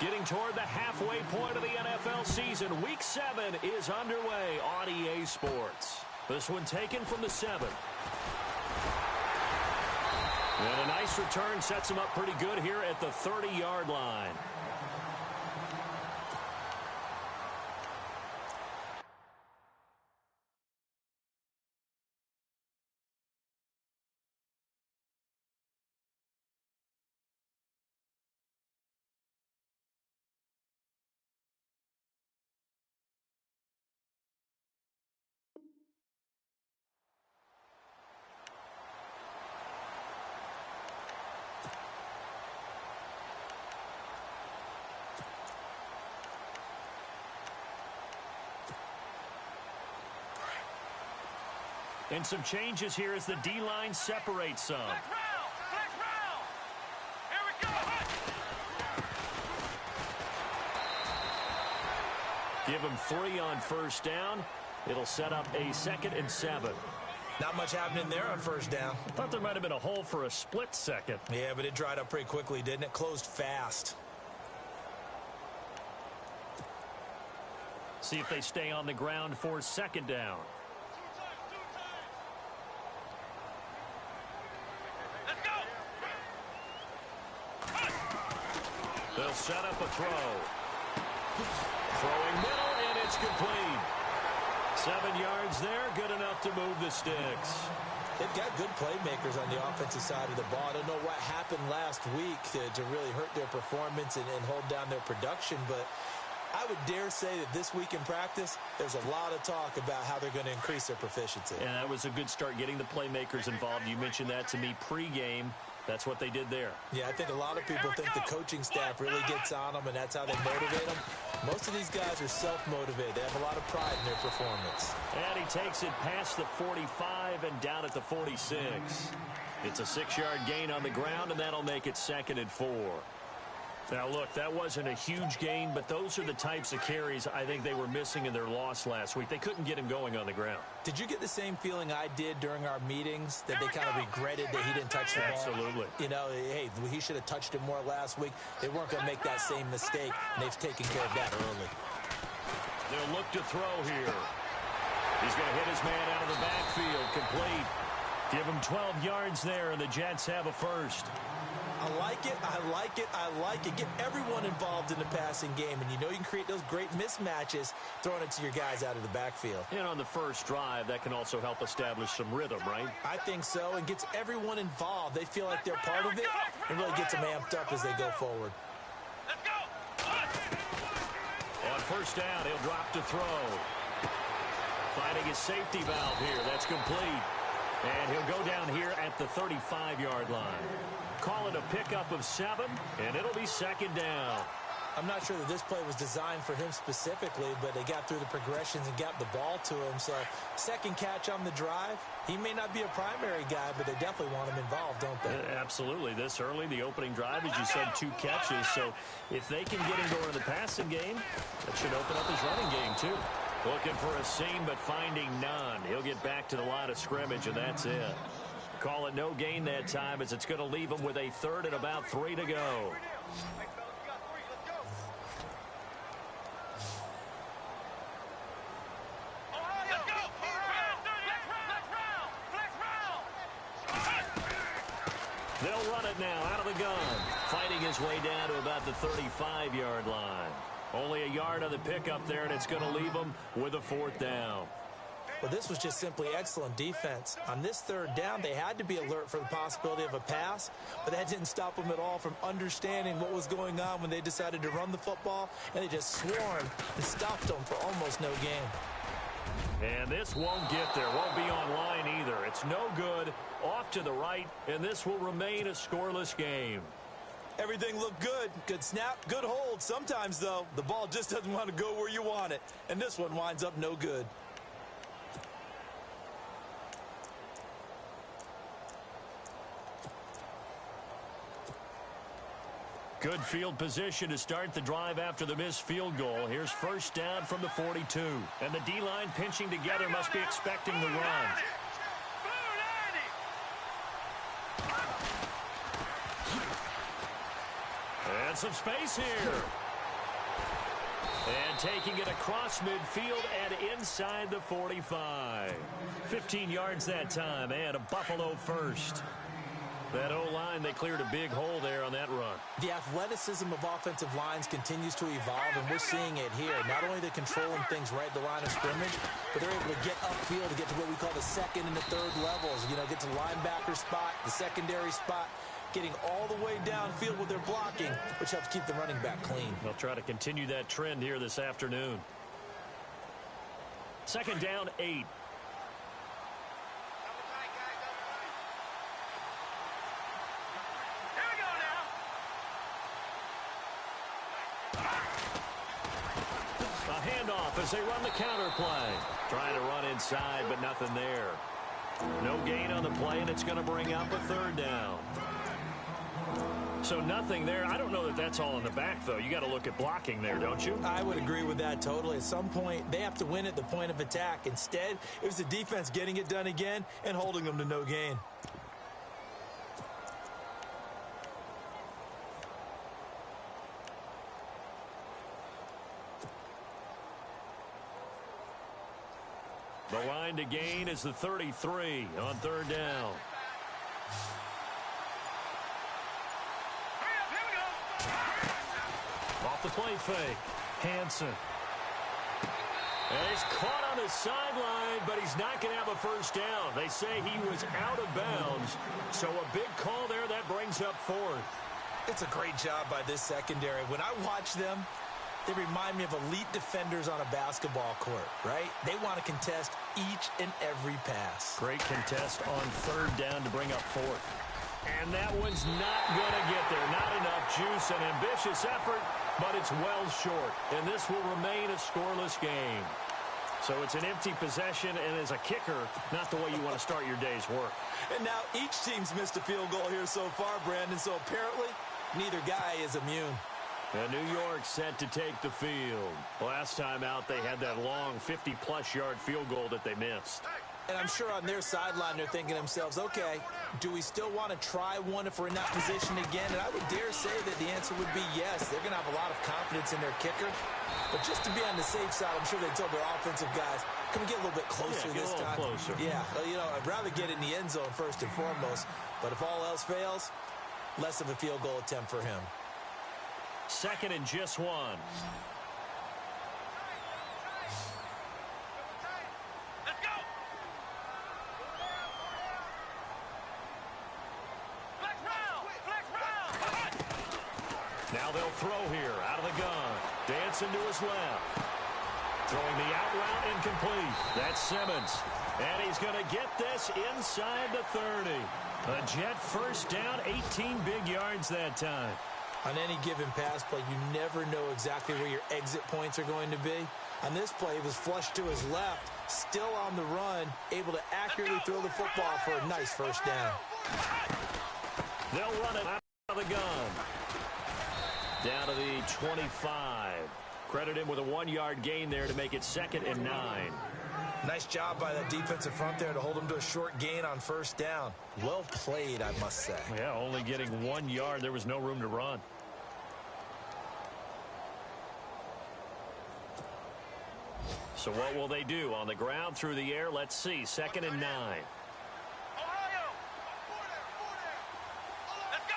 Getting toward the halfway point of the NFL season. Week 7 is underway on EA Sports. This one taken from the 7. And a nice return sets him up pretty good here at the 30-yard line. And some changes here as the D-line separates some. Flex round. Here we go. Give him 3 on first down. It'll set up a 2nd and 7. Not much happening there on first down. I thought there might have been a hole for a split second. Yeah, but it dried up pretty quickly, didn't it? Closed fast. See if they stay on the ground for 2nd down. They'll set up a throw. Throwing middle, and it's complete. 7 yards there, good enough to move the sticks. They've got good playmakers on the offensive side of the ball. I don't know what happened last week to really hurt their performance and hold down their production, but I would dare say that this week in practice, there's a lot of talk about how they're going to increase their proficiency. And that was a good start getting the playmakers involved. You mentioned that to me pregame. That's what they did there. Yeah, I think a lot of people think the coaching staff really gets on them, and that's how they motivate them. Most of these guys are self-motivated. They have a lot of pride in their performance. And he takes it past the 45 and down at the 46. It's a 6-yard gain on the ground, and that'll make it 2nd and 4. Now, look, that wasn't a huge gain, but those are the types of carries I think they were missing in their loss last week. They couldn't get him going on the ground. Did you get the same feeling I did during our meetings, that they kind of regretted that he didn't touch the ball? Absolutely. You know, hey, he should have touched it more last week. They weren't going to make that same mistake, and they've taken care of that early. They'll look to throw here. He's going to hit his man out of the backfield, complete. Give him 12 yards there, and the Jets have a first. I like it. Get everyone involved in the passing game, and you know you can create those great mismatches throwing it to your guys out of the backfield. And on the first drive, that can also help establish some rhythm, right? I think so, and gets everyone involved. They feel like they're part of it, and really gets them amped up as they go forward. Let's go. On first down, he'll drop to throw. Finding his safety valve here. That's complete. And he'll go down here at the 35-yard line. Call it a pickup of 7, and it'll be 2nd down. I'm not sure that this play was designed for him specifically, but they got through the progressions and got the ball to him. So, 2nd catch on the drive. He may not be a primary guy, but they definitely want him involved, don't they? Absolutely. This early, the opening drive, as you said, 2 catches. So, if they can get him going in the passing game, that should open up his running game, too. Looking for a seam, but finding none. He'll get back to the line of scrimmage, and that's it. Call it no gain that time, as it's going to leave him with a 3rd and about 3 to go. They'll run it now out of the gun. Fighting his way down to about the 35-yard line. Only a yard on the pickup there, and it's going to leave him with a 4th down. Well, this was just simply excellent defense. On this 3rd down, they had to be alert for the possibility of a pass, but that didn't stop them at all from understanding what was going on when they decided to run the football, and they just swarmed and stopped them for almost no gain. And this won't get there, won't be online either. It's no good, off to the right, and this will remain a scoreless game. Everything looked good. Good snap, good hold. Sometimes, though, the ball just doesn't want to go where you want it, and this one winds up no good. Good field position to start the drive after the missed field goal. Here's first down from the 42. And the D-line pinching together must be expecting the run. And some space here. And taking it across midfield and inside the 45. 15 yards that time and a Buffalo first. That O-line, they cleared a big hole there on that run. The athleticism of offensive lines continues to evolve, and we're seeing it here. Not only are they controlling things right at the line of scrimmage, but they're able to get upfield to get to what we call the second and the third levels. You know, get to the linebacker spot, the secondary spot, getting all the way downfield with their blocking, which helps keep the running back clean. They'll try to continue that trend here this afternoon. Second down, 8. As they run the counter play. Trying to run inside, but nothing there. No gain on the play, and it's going to bring up a third down. So nothing there. I don't know that that's all in the back, though. You got to look at blocking there, don't you? I would agree with that totally. At some point, they have to win at the point of attack. Instead, it was the defense getting it done again and holding them to no gain. The line to gain is the 33 on third down. Off the play fake. Hansen. And he's caught on the sideline, but he's not going to have a first down. They say he was out of bounds. So a big call there that brings up fourth. It's a great job by this secondary. When I watch them, they remind me of elite defenders on a basketball court, right? They want to contest each and every pass. Great contest on third down to bring up fourth. And that one's not going to get there. Not enough juice, an ambitious effort, but it's well short. And this will remain a scoreless game. So it's an empty possession, and as a kicker, not the way you want to start your day's work. And now each team's missed a field goal here so far, Brandon, so apparently neither guy is immune. And New York set to take the field. Last time out, they had that long 50-plus yard field goal that they missed. And I'm sure on their sideline, they're thinking to themselves, okay, do we still want to try one if we're in that position again? And I would dare say that the answer would be yes. They're going to have a lot of confidence in their kicker. But just to be on the safe side, I'm sure they told their offensive guys, can we get a little bit closer this time? Closer. Yeah, well, you know, I'd rather get in the end zone first and foremost. But if all else fails, less of a field goal attempt for him. Second and just 1. Let's go. Flex round. Now they'll throw here out of the gun. Dancing to his left. Throwing the out route incomplete. That's Simmons. And he's going to get this inside the 30. A Jet first down, 18 big yards that time. On any given pass play, you never know exactly where your exit points are going to be. On this play, it was flushed to his left, still on the run, able to accurately throw the football for a nice first down. They'll run it out of the gun. Down to the 25. Credit him with a 1-yard gain there to make it 2nd and 9. Nice job by that defensive front there to hold him to a short gain on first down. Well played, I must say. Yeah, only getting 1 yard. There was no room to run. So what will they do? On the ground, through the air, let's see. 2nd and 9. Ohio. Let's go.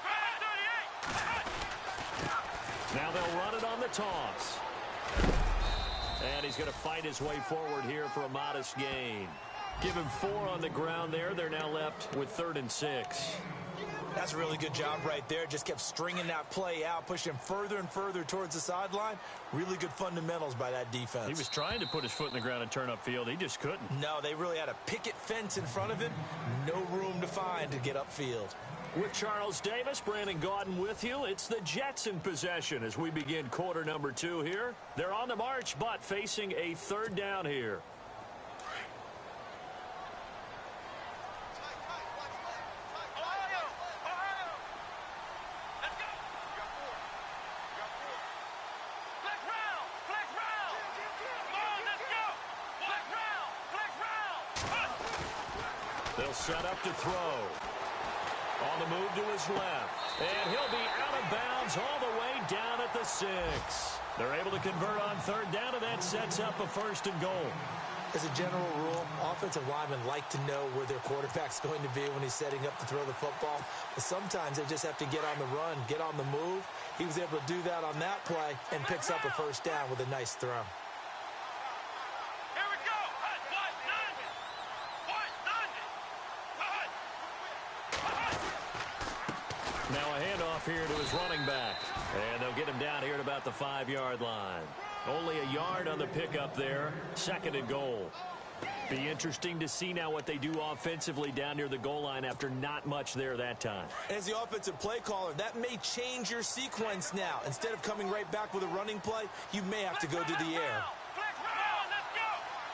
Drive 38. Now they'll run it on the toss. And he's going to fight his way forward here for a modest gain. Give him 4 on the ground there. They're now left with 3rd and 6. That's a really good job right there. Just kept stringing that play out, pushing him further and further towards the sideline. Really good fundamentals by that defense. He was trying to put his foot in the ground and turn upfield. He just couldn't. No, they really had a picket fence in front of him. No room to find to get upfield. With Charles Davis, Brandon Gaudin with you. It's the Jets in possession as we begin quarter number 2 here. They're on the march, but facing a 3rd down here. Ohio. Let's go. Flex round. Come on, let's go. Flex round. They'll set up to throw. On the move to his left. And he'll be out of bounds all the way down at the 6. They're able to convert on third down, and that sets up a 1st and goal. As a general rule, offensive linemen like to know where their quarterback's going to be when he's setting up to throw the football. But sometimes they just have to get on the run, get on the move. He was able to do that on that play and picks up a 1st down with a nice throw. Here we go. Now a handoff here to his running back. And they'll get him down here at about the 5-yard line. Only a yard on the pickup there. 2nd and goal. Be interesting to see now what they do offensively down near the goal line after not much there that time. As the offensive play caller, that may change your sequence now. Instead of coming right back with a running play, you may have to go to the air. Flex round, let's go.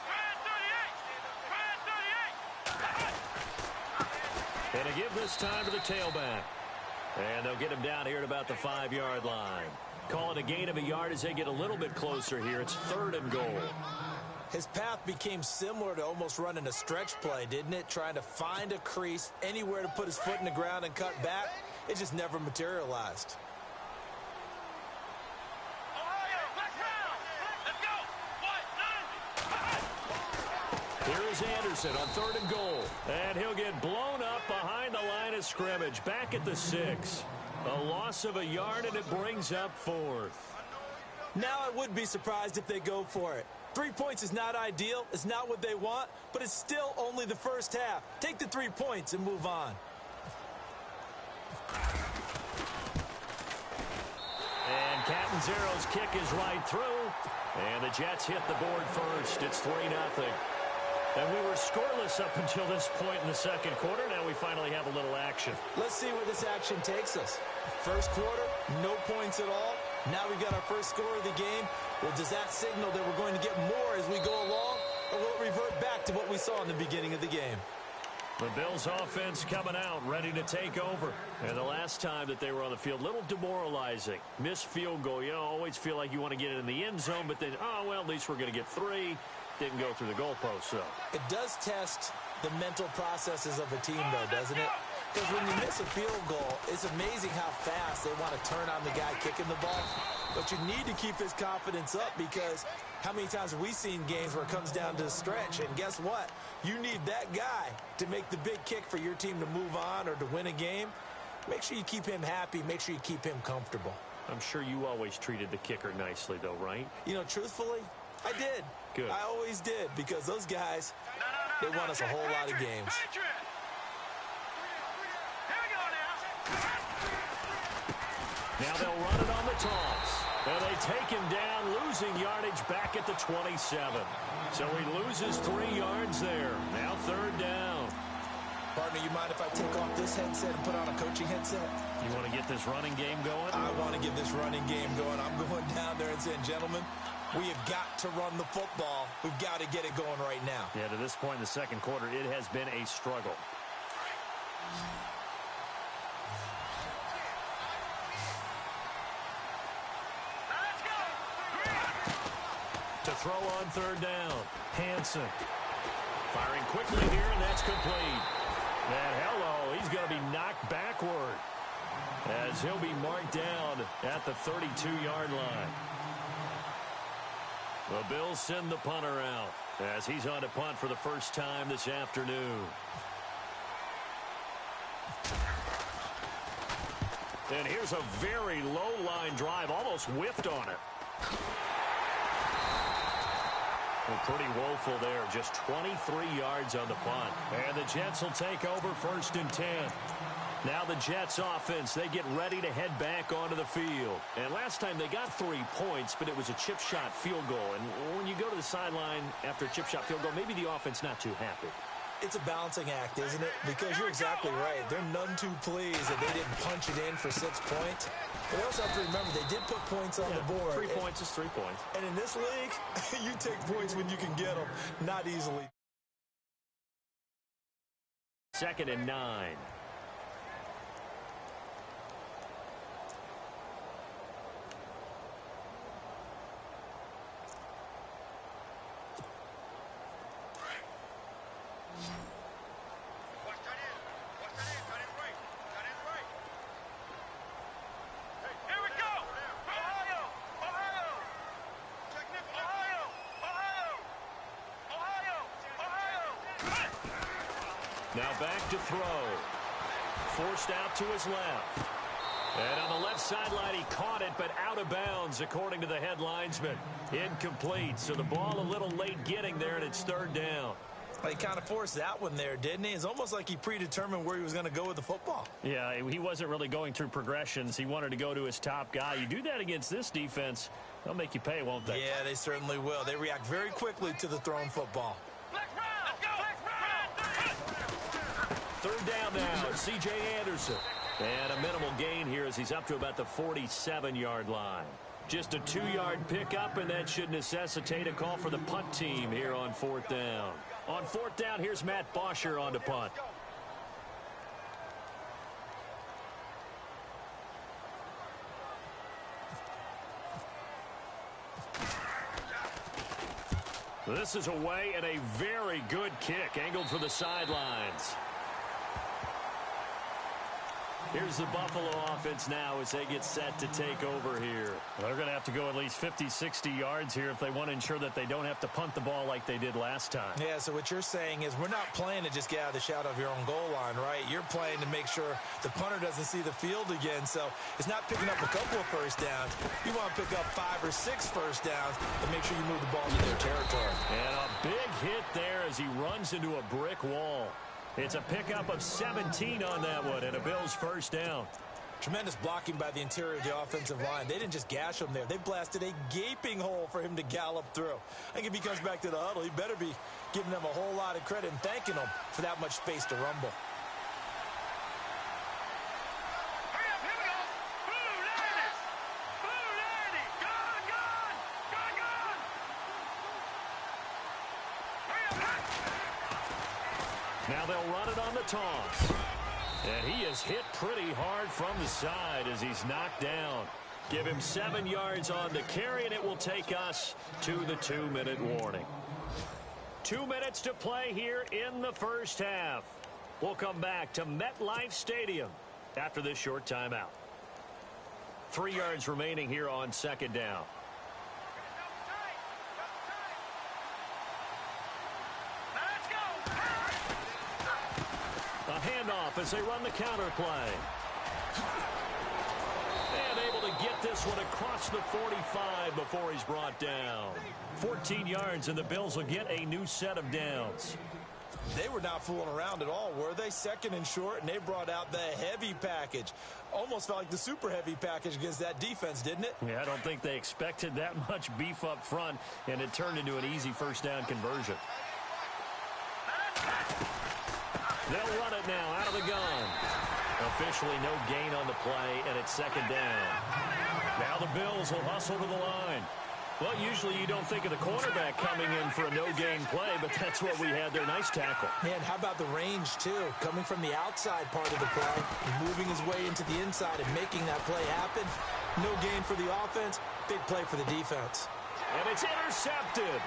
Try 38. And a give this time to the tailback. And they'll get him down here at about the 5-yard line. Call it a gain of a yard as they get a little bit closer here. It's 3rd and goal. His path became similar to almost running a stretch play, didn't it? Trying to find a crease, anywhere to put his foot in the ground and cut back. It just never materialized. Here is Anderson on 3rd and goal. And he'll get blown up behind the line of scrimmage. Back at the 6. A loss of a yard, and it brings up 4th. Now I would be surprised if they go for it. 3 points is not ideal. It's not what they want, but it's still only the first half. Take the 3 points and move on. And Catanzaro's kick is right through. And the Jets hit the board first. It's 3-0. And we were scoreless up until this point in the 2nd quarter. Now we finally have a little action. Let's see where this action takes us. First quarter, no points at all. Now we've got our first score of the game. Well, does that signal that we're going to get more as we go along? Or will it revert back to what we saw in the beginning of the game? The Bills offense coming out, ready to take over. And the last time that they were on the field, a little demoralizing. Missed field goal. You know, always feel like you want to get it in the end zone, but then, oh, well, at least we're going to get 3. Didn't go through the goalpost, though. It does test the mental processes of a team, though, doesn't it? Because when you miss a field goal, it's amazing how fast they want to turn on the guy kicking the ball. But you need to keep his confidence up, because how many times have we seen games where it comes down to the stretch? And guess what? You need that guy to make the big kick for your team to move on or to win a game. Make sure you keep him happy. Make sure you keep him comfortable. I'm sure you always treated the kicker nicely, though, right? You know, truthfully, I did. Good. I always did, because those guys, they won us a whole lot of games. Now they'll run it on the toss. And they take him down, losing yardage back at the 27. So he loses 3 yards there. Now 3rd down. Partner, you mind if I take off this headset and put on a coaching headset? You want to get this running game going? I want to get this running game going. I'm going down there and saying, gentlemen, we have got to run the football. We've got to get it going right now. Yeah, to this point in the 2nd quarter, it has been a struggle. To throw on 3rd down, Hansen. Firing quickly here, and that's complete. And hello, he's going to be knocked backward as he'll be marked down at the 32-yard line. The Bills send the punter out as he's on to punt for the first time this afternoon. And here's a very low-line drive, almost whiffed on it. Well, pretty woeful there, just 23 yards on the punt. And the Jets will take over 1st and 10. Now the Jets offense, they get ready to head back onto the field. And last time they got 3 points, but it was a chip shot field goal. And when you go to the sideline after a chip shot field goal, maybe the offense not too happy. It's a balancing act, isn't it? Because you're exactly right. They're none too pleased that they didn't punch it in for 6 points. But they also have to remember they did put points on the board. 3 points is 3 points. And in this league, you take points when you can get them, not easily. 2nd and 9. Now back to throw. Forced out to his left. And on the left sideline, he caught it, but out of bounds, according to the head linesman. Incomplete, so the ball a little late getting there, and it's third down. He kind of forced that one there, didn't he? It's almost like he predetermined where he was going to go with the football. Yeah, he wasn't really going through progressions. He wanted to go to his top guy. You do that against this defense, they'll make you pay, won't they? Yeah, they certainly will. They react very quickly to the thrown football. Third down now, C.J. Anderson. And a minimal gain here as he's up to about the 47-yard line. Just a 2-yard pickup, and that should necessitate a call for the punt team here on fourth down. On fourth down, here's Matt Bosher on to punt. This is away and a very good kick, angled for the sidelines. Here's the Buffalo offense now as they get set to take over here. They're going to have to go at least 50, 60 yards here if they want to ensure that they don't have to punt the ball like they did last time. Yeah, so what you're saying is we're not playing to just get out of the shadow of your own goal line, right? You're playing to make sure the punter doesn't see the field again. So it's not picking up a couple of first downs. You want to pick up 5 or 6 first downs and make sure you move the ball to their territory. And a big hit there as he runs into a brick wall. It's a pickup of 17 on that one, and a Bills first down. Tremendous blocking by the interior of the offensive line. They didn't just gash him there. They blasted a gaping hole for him to gallop through. I think if he comes back to the huddle, he better be giving them a whole lot of credit and thanking them for that much space to rumble. Now they'll run it on the toss. And he is hit pretty hard from the side as he's knocked down. Give him 7 yards on the carry, and it will take us to the 2-minute warning. 2 minutes to play here in the first half. We'll come back to MetLife Stadium after this short timeout. 3 yards remaining here on second down. Handoff as they run the counter play. And able to get this one across the 45 before he's brought down. 14 yards, and the Bills will get a new set of downs. They were not fooling around at all, were they? Second and short, and they brought out the heavy package. Almost felt like the super heavy package against that defense, didn't it? Yeah, I don't think they expected that much beef up front, and it turned into an easy first down conversion. They'll run it now out of the gun. Officially no gain on the play, and it's second down. Now the Bills will hustle to the line. Well, usually you don't think of the cornerback coming in for a no-gain play, but that's what we had there. Nice tackle. Man, how about the range, too? Coming from the outside part of the play, moving his way into the inside and making that play happen. No gain for the offense, big play for the defense. And it's intercepted.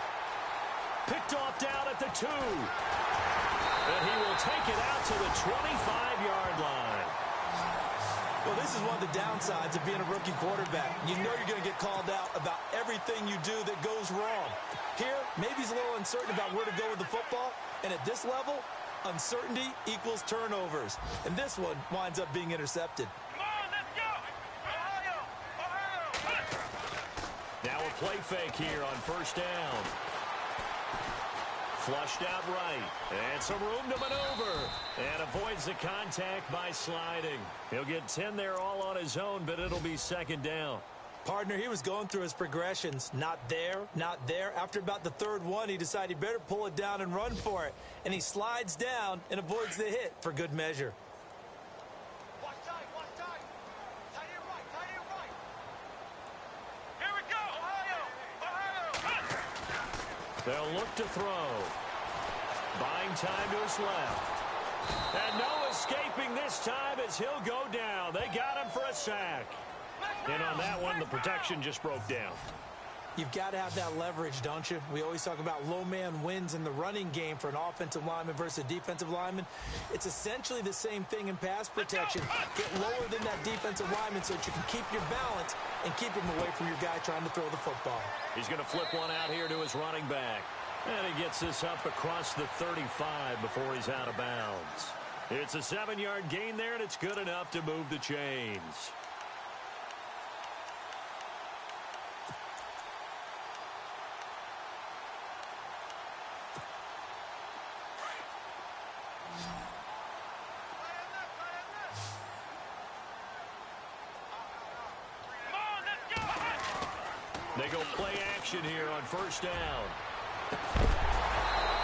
Picked off down at the 2. And he will take it out to the 25-yard line. Well, this is one of the downsides of being a rookie quarterback. You know you're going to get called out about everything you do that goes wrong. Here, maybe he's a little uncertain about where to go with the football. And at this level, uncertainty equals turnovers. And this one winds up being intercepted. Come on, let's go! Ohio! Now a play fake here on first down. Flushed out right, and some room to maneuver, and avoids the contact by sliding. He'll get 10 there all on his own, but it'll be second down. Partner, he was going through his progressions. Not there, not there. After about the third one, he decided he better pull it down and run for it. And he slides down and avoids the hit for good measure. Watch tight, watch tight. Tight end right, tight end right. Here we go, Ohio! Ohio! They'll look to throw. Buying time to his left. And no escaping this time as he'll go down. They got him for a sack. And on that one, the protection just broke down. You've got to have that leverage, don't you? We always talk about low man wins in the running game for an offensive lineman versus a defensive lineman. It's essentially the same thing in pass protection. Get lower than that defensive lineman so that you can keep your balance and keep him away from your guy trying to throw the football. He's going to flip one out here to his running back. And he gets this up across the 35 before he's out of bounds. It's a 7-yard gain there, and it's good enough to move the chains. They go play action here on first down.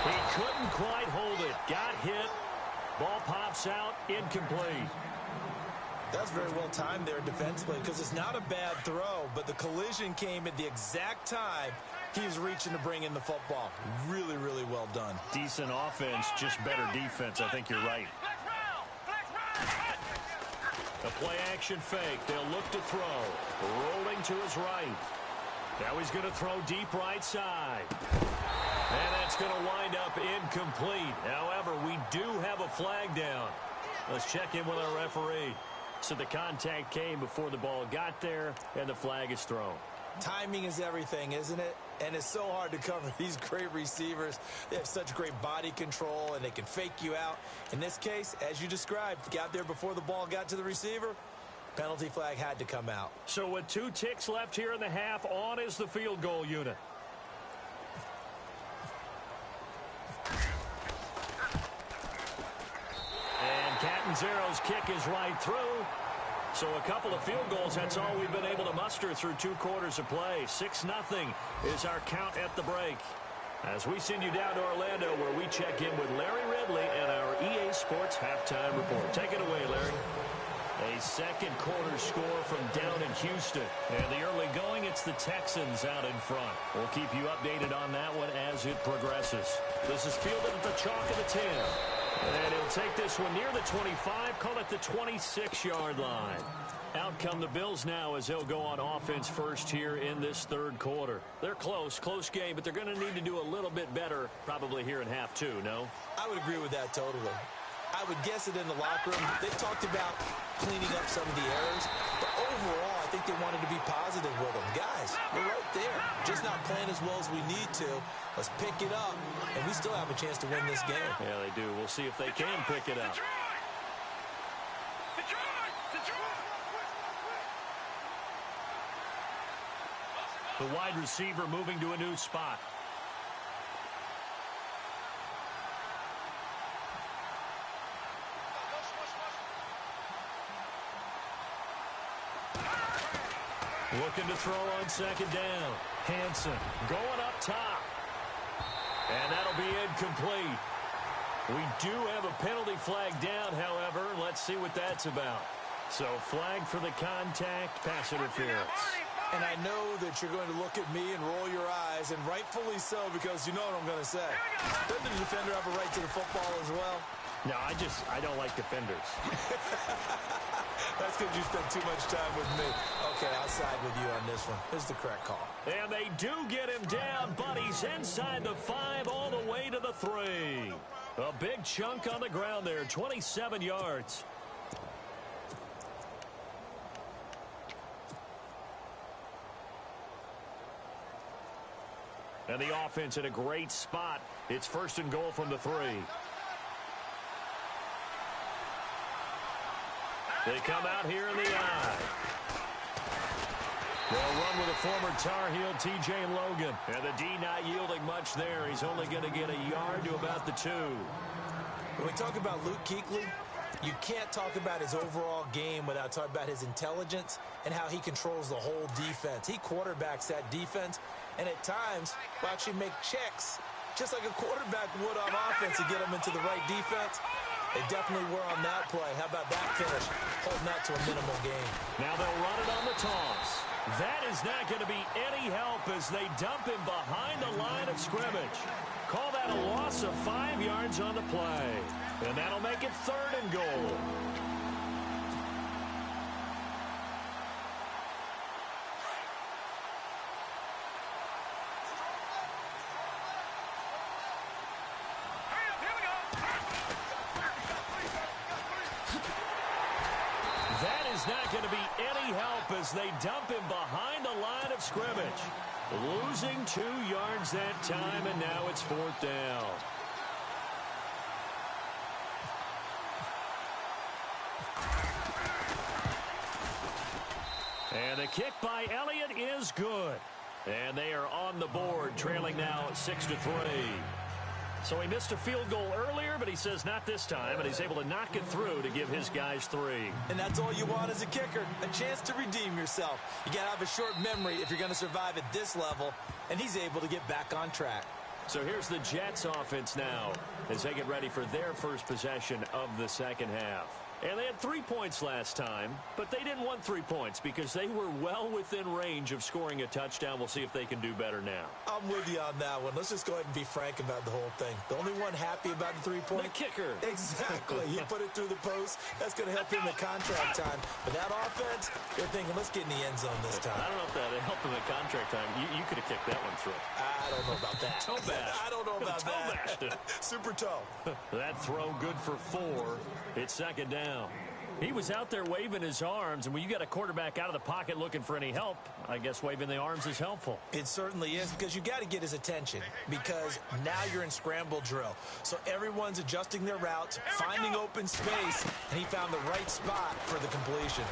He couldn't quite hold it. Got hit. Ball pops out. Incomplete. That's very well timed there defensively because it's not a bad throw, but the collision came at the exact time he was reaching to bring in the football. Really, really well done. Decent offense, just better defense. I think you're right. A play action fake. They'll look to throw. Rolling to his right. Now he's going to throw deep right side. And that's going to wind up incomplete. However, we do have a flag down. Let's check in with our referee. So the contact came before the ball got there, and the flag is thrown. Timing is everything, isn't it? And it's so hard to cover these great receivers. They have such great body control, and they can fake you out. In this case, as you described, got there before the ball got to the receiver. Penalty flag had to come out. So with 2 ticks left here in the half, on is the field goal unit. And Catanzaro's kick is right through. So a couple of field goals, that's all we've been able to muster through 2 quarters of play. 6-0 is our count at the break. As we send you down to Orlando, where we check in with Larry Ridley and our EA Sports Halftime Report. Take it away, Larry. A second quarter score from down in Houston. And the early going, it's the Texans out in front. We'll keep you updated on that one as it progresses. This is fielded at the chalk of the 10. And he'll take this one near the 25, call it the 26-yard line. Out come the Bills now as they'll go on offense first here in this third quarter. They're close game, but they're going to need to do a little bit better probably here in half 2, no? I would agree with that totally. I would guess it in the locker room. They talked about cleaning up some of the errors, but overall, I think they wanted to be positive with them. Guys, we're right there. Just not playing as well as we need to. Let's pick it up, and we still have a chance to win this game. Yeah, they do. We'll see if they can pick it up. The wide receiver moving to a new spot. Looking to throw on second down. Hanson going up top. And that'll be incomplete. We do have a penalty flag down, however. Let's see what that's about. So flag for the contact, pass interference. And I know that you're going to look at me and roll your eyes, and rightfully so, because you know what I'm going to say. Doesn't the defender have a right to the football as well? No, I don't like defenders. That's because you spent too much time with me. Okay, I'll side with you on this one. This is the correct call. And they do get him down, but he's inside the 5 all the way to the 3. A big chunk on the ground there, 27 yards. And the offense in a great spot. It's first and goal from the 3. They come out here in the I. They'll run with a former Tar Heel, T.J. Logan. And the D not yielding much there. He's only going to get a yard to about the 2. When we talk about Luke Kuechly, you can't talk about his overall game without talking about his intelligence and how he controls the whole defense. He quarterbacks that defense, and at times will actually make checks, just like a quarterback would on offense, to get him into the right defense. They definitely were on that play. How about that finish? Holding that to a minimal gain. Now they'll run it on the toss. That is not going to be any help as they dump him behind the line of scrimmage. Call that a loss of 5 yards on the play. And that'll make it third and goal. That is not going to be any help as they dump him behind the line of scrimmage. Losing 2 yards that time, and now it's 4th down. And the kick by Elliott is good. And they are on the board, trailing now 6-3. So he missed a field goal earlier, but he says not this time, and he's able to knock it through to give his guys 3. And that's all you want as a kicker, a chance to redeem yourself. You got to have a short memory if you're going to survive at this level, and he's able to get back on track. So here's the Jets offense now as they get ready for their first possession of the second half. And they had 3 points last time, but they didn't want 3 points because they were well within range of scoring a touchdown. We'll see if they can do better now. I'm with you on that one. Let's just go ahead and be frank about the whole thing. The only one happy about the 3-point? The kicker. Exactly. He put it through the post. That's going to help him at contract time. But that offense, they're thinking, let's get in the end zone this time. I don't know if that helped him at contract time. You could have kicked that one through. I don't know about that. Toe bash. I don't know about that. Super toe. That throw good for 4. It's 2nd down. He was out there waving his arms, and when you got a quarterback out of the pocket looking for any help, I guess waving the arms is helpful. It certainly is, because you got to get his attention, because now you're in scramble drill. So everyone's adjusting their routes, finding open space, and he found the right spot for the completion.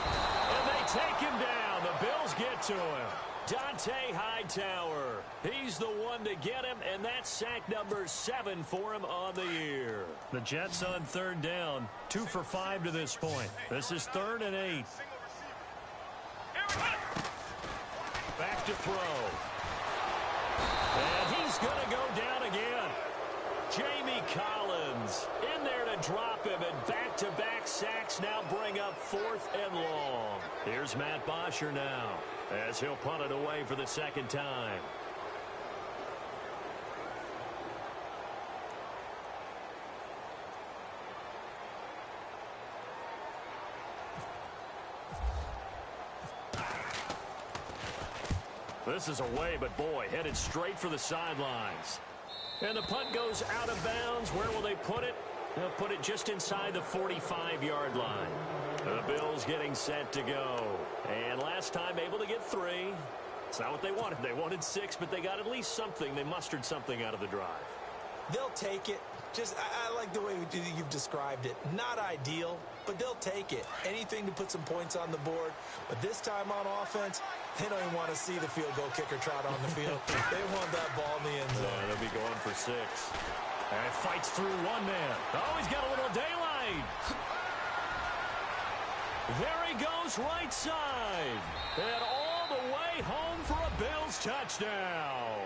And they take him down. The Bills get to him. Dante Hightower. He's the one to get him, and that's sack number 7 for him on the year. The Jets on 3rd down, 2 for 5 to this point. This is 3rd and 8. Back to throw. And he's going to go down again. Jamie Collins in there to drop him, and back-to-back sacks now bring up 4th and long. Here's Matt Bosher now as he'll punt it away for the 2nd time. This is away, but boy, headed straight for the sidelines. And the punt goes out of bounds. Where will they put it? They'll put it just inside the 45-yard line. The Bills getting set to go. And last time able to get 3. It's not what they wanted. They wanted 6, but they got at least something. They mustered something out of the drive. They'll take it. Just, I like the way you've described it. Not ideal, but they'll take it. Anything to put some points on the board. But this time on offense, they don't even want to see the field goal kicker trot on the field. They want that ball in the end zone. Yeah, they'll be going for 6. And fights through one man. Oh, he's got a little daylight. There he goes right side. And all the way home for a Bills touchdown.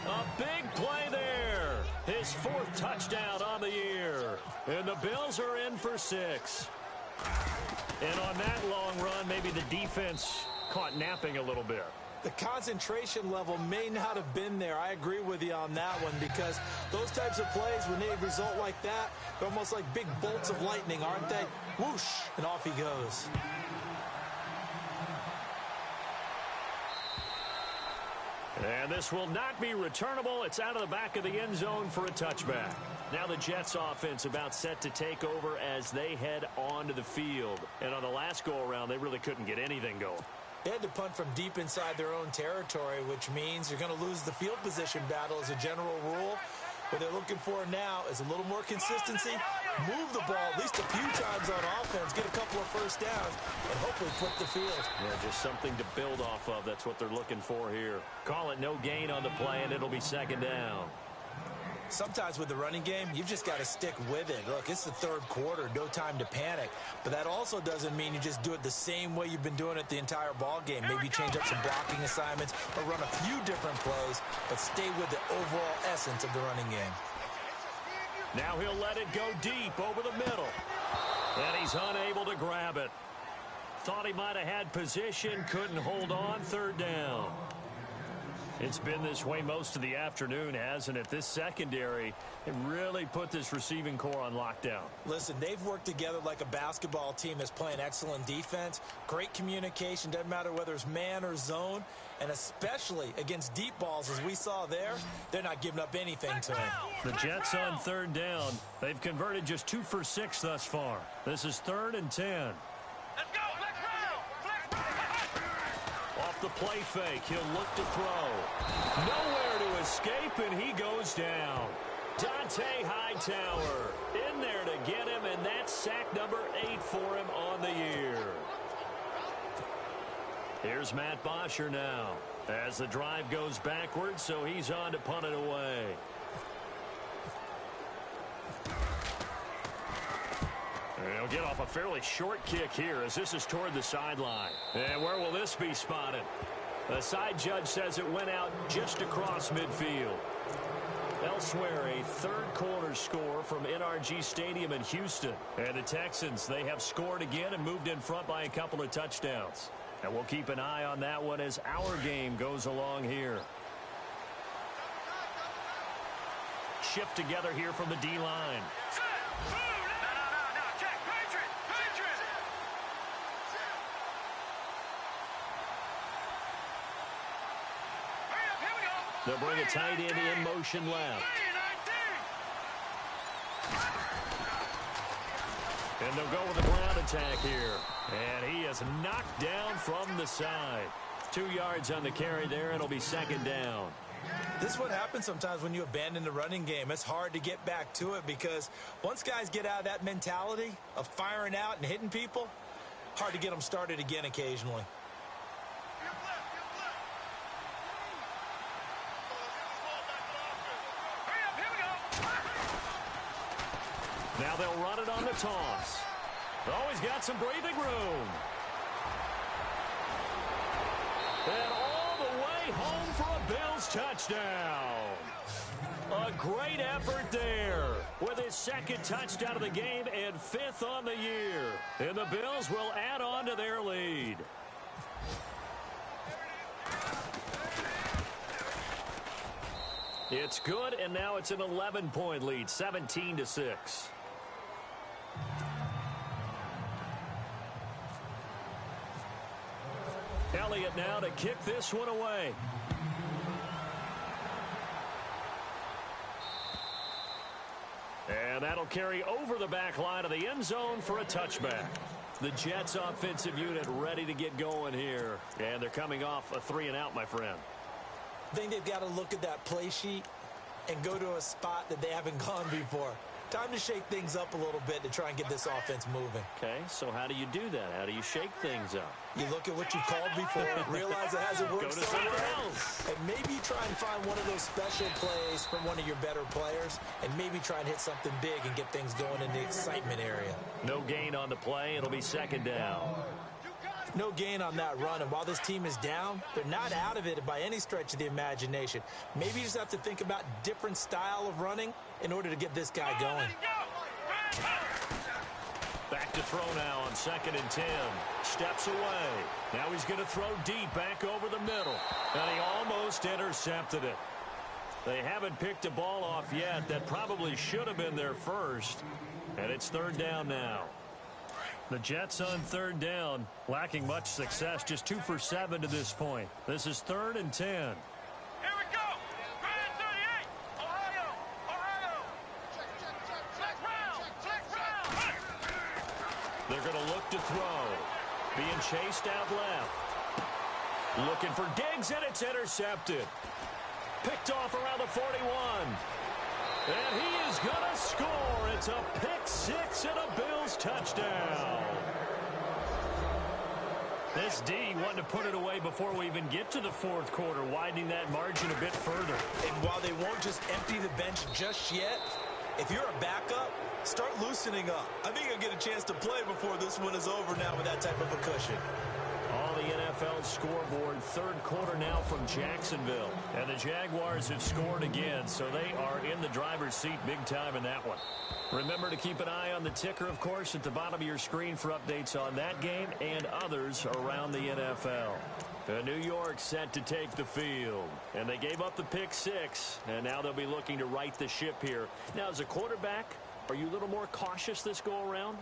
A big play there. His 4th touchdown on the year. And the Bills are in for 6. And on that long run, maybe the defense caught napping a little bit. The concentration level may not have been there. I agree with you on that one, because those types of plays, when they result like that, they're almost like big bolts of lightning, aren't they? Whoosh, and off he goes. And this will not be returnable. It's out of the back of the end zone for a touchback. Now the Jets offense about set to take over as they head onto the field. And on the last go-around, they really couldn't get anything going. They had to punt from deep inside their own territory, which means you're going to lose the field position battle as a general rule. What they're looking for now is a little more consistency, move the ball at least a few times on offense, get a couple of first downs, and hopefully flip the field. Yeah, just something to build off of. That's what they're looking for here. Call it no gain on the play, and it'll be 2nd down. Sometimes with the running game, you've just got to stick with it. Look, it's the 3rd quarter, no time to panic. But that also doesn't mean you just do it the same way you've been doing it the entire ball game. Maybe change up some blocking assignments or run a few different plays, but stay with the overall essence of the running game. Now he'll let it go deep over the middle. And he's unable to grab it. Thought he might have had position, couldn't hold on, 3rd down. It's been this way most of the afternoon, hasn't it? This secondary, it really put this receiving core on lockdown. Listen, they've worked together like a basketball team that's playing excellent defense. Great communication, doesn't matter whether it's man or zone. And especially against deep balls, as we saw there, they're not giving up anything to him. The Jets on 3rd down. They've converted just 2 for 6 thus far. This is 3rd and 10. Let's go! Let's go! Off the play fake. He'll look to throw. Nowhere to escape, and he goes down. Dante Hightower in there to get him, and that's sack number 8 for him on the year. Here's Matt Bosher now as the drive goes backwards, so he's on to punt it away. He'll get off a fairly short kick here as this is toward the sideline. And where will this be spotted? The side judge says it went out just across midfield. Elsewhere, a third-quarter score from NRG Stadium in Houston. And the Texans, they have scored again and moved in front by a couple of touchdowns. And we'll keep an eye on that one as our game goes along here. Shift together here from the D-line. They'll bring a tight end in motion left. And they'll go with a ground attack here. And he is knocked down from the side. 2 yards on the carry there. It'll be second down. This is what happens sometimes when you abandon the running game. It's hard to get back to it because once guys get out of that mentality of firing out and hitting people, hard to get them started again occasionally. Now they'll run it on the toss. Oh, he's got some breathing room. And all the way home for a Bills touchdown. A great effort there with his second touchdown of the game and 5th on the year. And the Bills will add on to their lead. It's good, and now it's an 11-point lead, 17-6. Elliott now to kick this one away. And that'll carry over the back line of the end zone for a touchback. The Jets offensive unit ready to get going here. And they're coming off a 3-and-out, my friend. I think they've got to look at that play sheet and go to a spot that they haven't gone before. Time to shake things up a little bit to try and get this offense moving. Okay, so how do you do that? How do you shake things up? You look at what you've called before, realize it hasn't worked Go to so somewhere well, else. and maybe try and find one of those special plays from one of your better players, and maybe try and hit something big and get things going in the excitement area. No gain on the play. It'll be second down. No gain on that run, and while this team is down, they're not out of it by any stretch of the imagination. Maybe you just have to think about different style of running in order to get this guy going. Back to throw now on 2nd and 10. Steps away. Now he's going to throw deep back over the middle. And he almost intercepted it. They haven't picked a ball off yet. That probably should have been their first. And it's 3rd down now. The Jets on 3rd down, lacking much success, just 2 for 7 to this point. This is 3rd and 10. Here we go. 38. Ohio. Check round. They're going to look to throw. Being chased out left. Looking for Diggs, and it's intercepted. Picked off around the 41. And he is going to score. It's a pick-6 and a Bills touchdown. This D wanted to put it away before we even get to the 4th quarter, widening that margin a bit further. And while they won't just empty the bench just yet, if you're a backup, start loosening up. I think you'll get a chance to play before this one is over now with that type of a cushion. On the NFL scoreboard, 3rd quarter now from Jacksonville. And the Jaguars have scored again, so they are in the driver's seat big time in that one. Remember to keep an eye on the ticker, of course, at the bottom of your screen for updates on that game and others around the NFL. New York set to take the field, and they gave up the pick-6, and now they'll be looking to right the ship here. Now, as a quarterback, are you a little more cautious this go-around?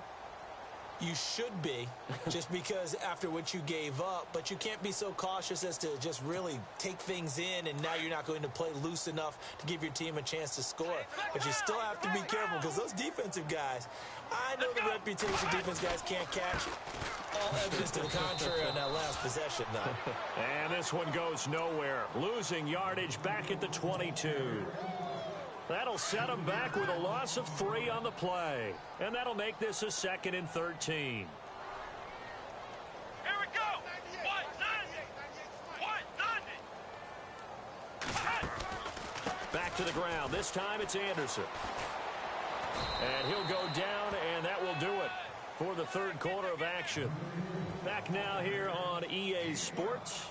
You should be, just because after what you gave up, but you can't be so cautious as to just really take things in, and now you're not going to play loose enough to give your team a chance to score. But you still have to be careful, because those defensive guys, I know the reputation defense guys can't catch. All evidence to the contrary on that last possession, though. And this one goes nowhere. Losing yardage back at the 22. That'll set them back with a loss of 3 on the play. And that'll make this a 2nd and 13. Here we go. Back to the ground. This time it's Anderson. And he'll go down, and that will do it for the third quarter of action. Back now here on EA Sports.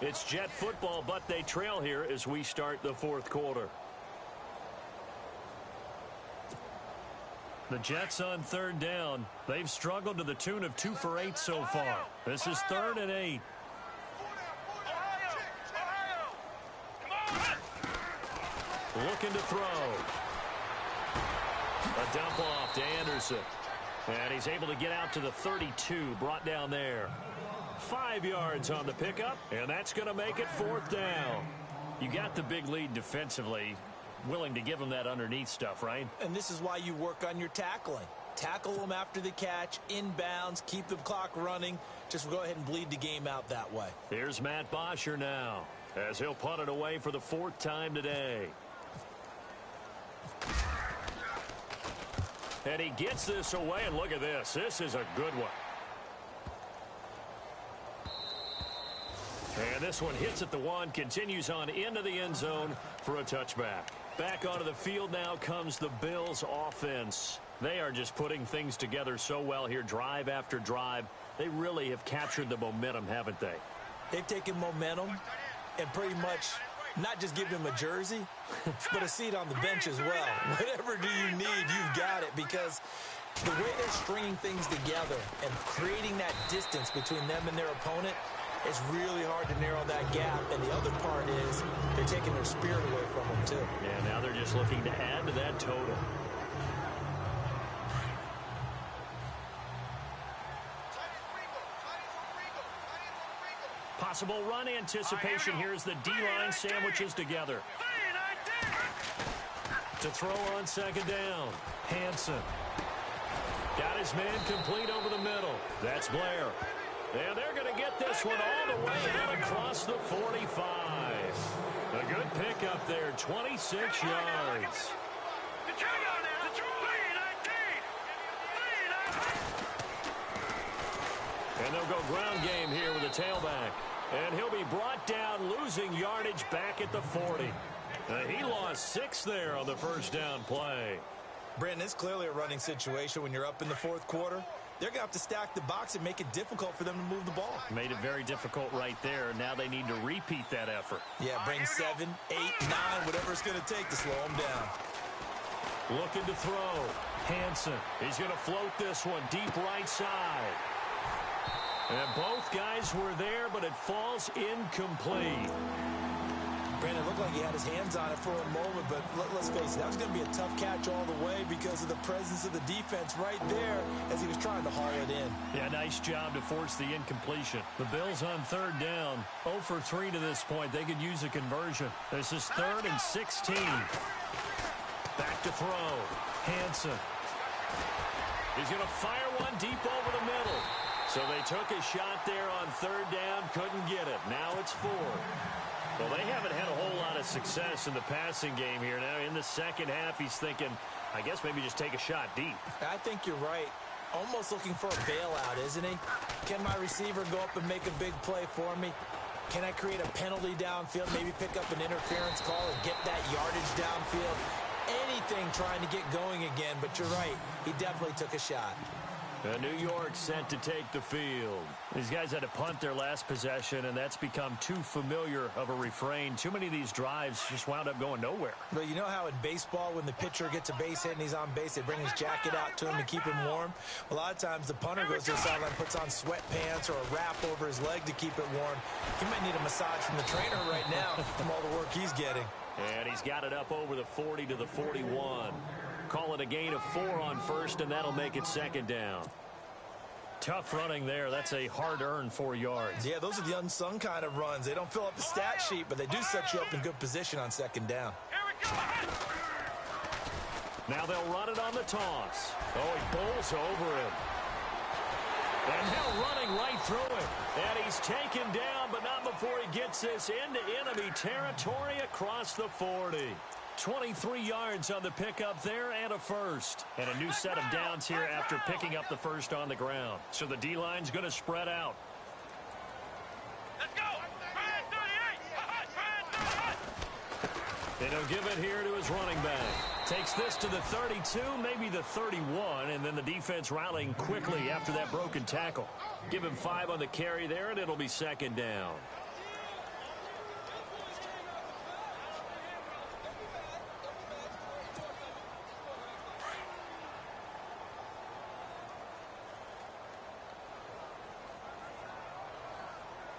It's Jet football, but they trail here as we start the fourth quarter. The Jets on third down. They've struggled to the tune of 2 for 8 so far. This is 3rd and 8. Looking to throw. A dump off to Anderson. And he's able to get out to the 32, brought down there. 5 yards on the pickup, and that's going to make it 4th down. You got the big lead defensively. Willing to give them that underneath stuff, right? And this is why you work on your tackling. Tackle them after the catch, inbounds, keep the clock running. Just go ahead and bleed the game out that way. Here's Matt Bosher now, as he'll punt it away for the 4th time today. And he gets this away, and look at this. This is a good one. And this one hits at the 1, continues on into the end zone for a touchback. Back onto the field now comes the Bills offense. They are just putting things together so well here, drive after drive. They really have captured the momentum, haven't they? They've taken momentum and pretty much not just give them a jersey, but a seat on the bench as well. Whatever do you need, you've got it, because the way they're stringing things together and creating that distance between them and their opponent, it's really hard to narrow that gap. And the other part is they're taking their spirit away from them, too. Yeah, now they're just looking to add to that total. Possible run anticipation here as the D-line sandwiches together. To throw on 2nd down. Hanson. Got his man complete over the middle. That's Blair. And they're going to get this one all the way out across the 45. A good pickup there, 26 yards. And they'll go ground game here with a tailback. And he'll be brought down, losing yardage back at the 40. He lost 6 there on the first down play. Brandon, it's clearly a running situation when you're up in the fourth quarter. They're going to have to stack the box and make it difficult for them to move the ball. Made it very difficult right there. Now they need to repeat that effort. Yeah, bring 7, 8, 9, whatever it's going to take to slow them down. Looking to throw. Hanson. He's going to float this one deep right side. And both guys were there, but it falls incomplete. Brandon, it looked like he had his hands on it for a moment, but let's face it, that was going to be a tough catch all the way because of the presence of the defense right there as he was trying to haul it in. Yeah, nice job to force the incompletion. The Bills on 3rd down, 0 for 3 to this point. They could use a conversion. This is 3rd and 16. Back to throw. Hanson. He's going to fire one deep over the middle. So they took a shot there on 3rd down, couldn't get it. Now it's 4. Well, they haven't had a whole lot of success in the passing game here. Now in the second half, he's thinking, I guess maybe just take a shot deep. I think you're right. Almost looking for a bailout, isn't he? Can my receiver go up and make a big play for me? Can I create a penalty downfield, maybe pick up an interference call and get that yardage downfield? Anything trying to get going again, but you're right. He definitely took a shot. New York sent to take the field. These guys had to punt their last possession, and that's become too familiar of a refrain. Too many of these drives just wound up going nowhere. But you know how in baseball, when the pitcher gets a base hit and he's on base, they bring his jacket out to him to keep him warm? A lot of times the punter goes to the sideline, puts on sweatpants or a wrap over his leg to keep it warm. He might need a massage from the trainer right now from all the work he's getting. And he's got it up over the 40 to the 41. Call it a gain of 4 on first, and that'll make it 2nd down. Tough running there. That's a hard-earned 4 yards. Yeah, those are the unsung kind of runs. They don't fill up the stat sheet, but they do set you up in good position on second down. Here we go. Now they'll run it on the toss. Oh, he bowls over him. And now running right through it. And he's taken down, but not before he gets this into enemy territory across the 40. 23 yards on the pickup there and a first. And a new set of downs here after picking up the first on the ground. So the D-line's going to spread out. Let's go. And he'll give it here to his running back. Takes this to the 32, maybe the 31, and then the defense rallying quickly after that broken tackle. Give him 5 on the carry there, and it'll be second down.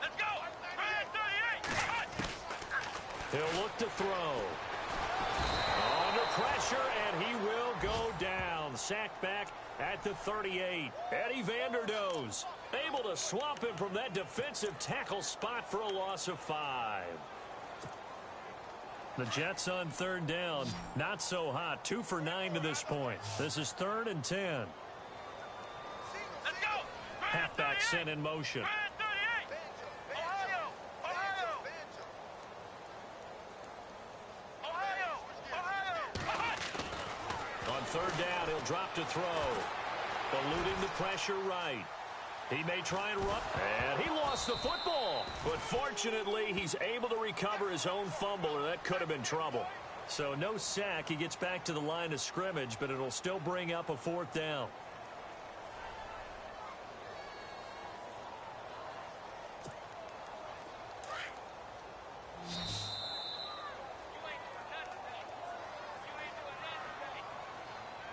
Let's go. He'll look to throw. Under pressure, and he will go down. Sacked back at the 38. Eddie Vanderdoes able to swamp him from that defensive tackle spot for a loss of 5. The Jets on third down. Not so hot. 2 for 9 to this point. This is 3rd and 10. Let's go. Halfback sent in motion. On third down, he'll drop to throw. Eluding the pressure right. He may try and run, and he lost the football. But fortunately, he's able to recover his own fumble, or that could have been trouble. So no sack. He gets back to the line of scrimmage, but it'll still bring up a 4th down.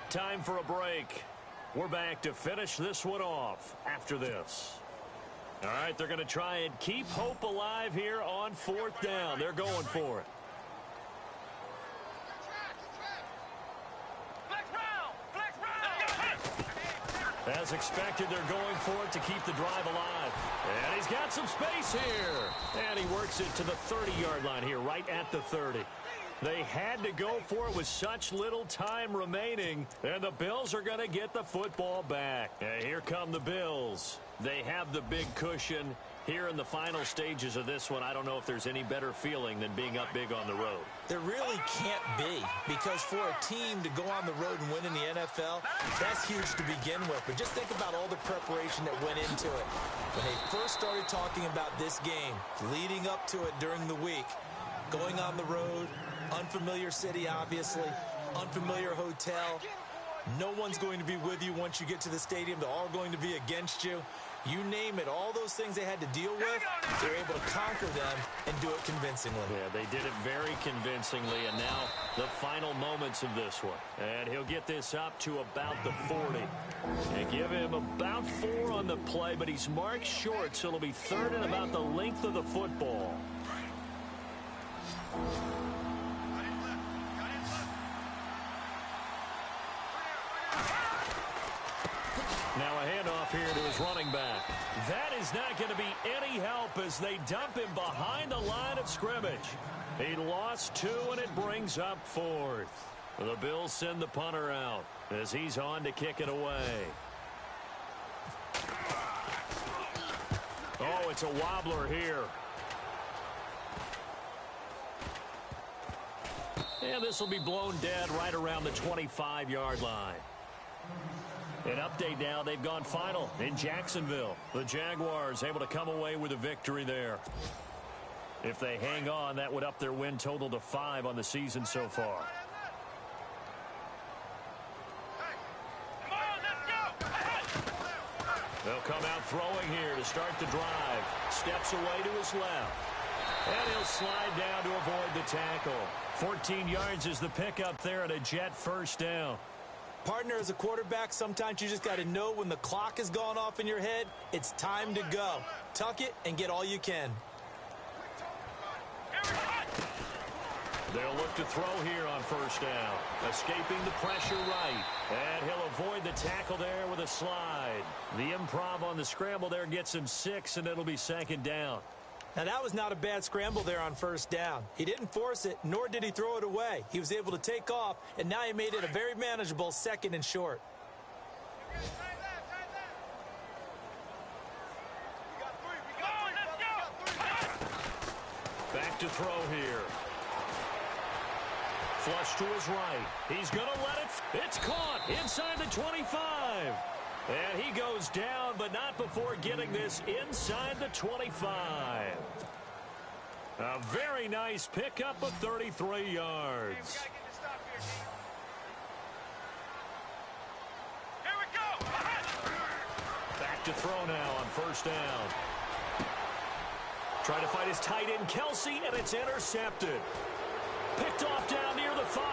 Time for a break. We're back to finish this one off after this. All right, they're going to try and keep hope alive here on 4th down. They're going for it. As expected, they're going for it to keep the drive alive. And he's got some space here. And he works it to the 30-yard line here, right at the 30. They had to go for it with such little time remaining, and the Bills are going to get the football back. And here come the Bills. They have the big cushion. Here in the final stages of this one, I don't know if there's any better feeling than being up big on the road. There really can't be, because for a team to go on the road and win in the NFL, that's huge to begin with. But just think about all the preparation that went into it. When they first started talking about this game, leading up to it during the week, going on the road, unfamiliar city, obviously, unfamiliar hotel. No one's going to be with you once you get to the stadium. They're all going to be against you. You name it, all those things they had to deal with, they're able to conquer them and do it convincingly. Yeah, they did it very convincingly, and now the final moments of this one. And he'll get this up to about the 40. And give him about 4 on the play, but he's marked short, so it'll be 3rd and about the length of the football. Now a handoff here to his running back. That is not going to be any help as they dump him behind the line of scrimmage. He lost 2, and it brings up 4th. The Bills send the punter out as he's on to kick it away. Oh, it's a wobbler here. And this will be blown dead right around the 25-yard line. An update now, they've gone final in Jacksonville. The Jaguars able to come away with a victory there. If they hang on, that would up their win total to 5 on the season so far. They'll come out throwing here to start the drive. Steps away to his left. And he'll slide down to avoid the tackle. 14 yards is the pickup there at a Jet first down. Partner, as a quarterback, sometimes you just got to know when the clock has gone off in your head, it's time to go. Tuck it and get all you can. They'll look to throw here on first down. Escaping the pressure right. And he'll avoid the tackle there with a slide. The improv on the scramble there gets him 6, and it'll be 2nd down. Now, that was not a bad scramble there on first down. He didn't force it, nor did he throw it away. He was able to take off, and now he made it a very manageable 2nd and short. Back to throw here. Flush to his right. He's going to let it. It's caught inside the 25. And he goes down, but not before getting this inside the 25. A very nice pickup of 33 yards. Back to throw now on first down. Trying to fight his tight end, Kelsey, and it's intercepted. Picked off down near the 5.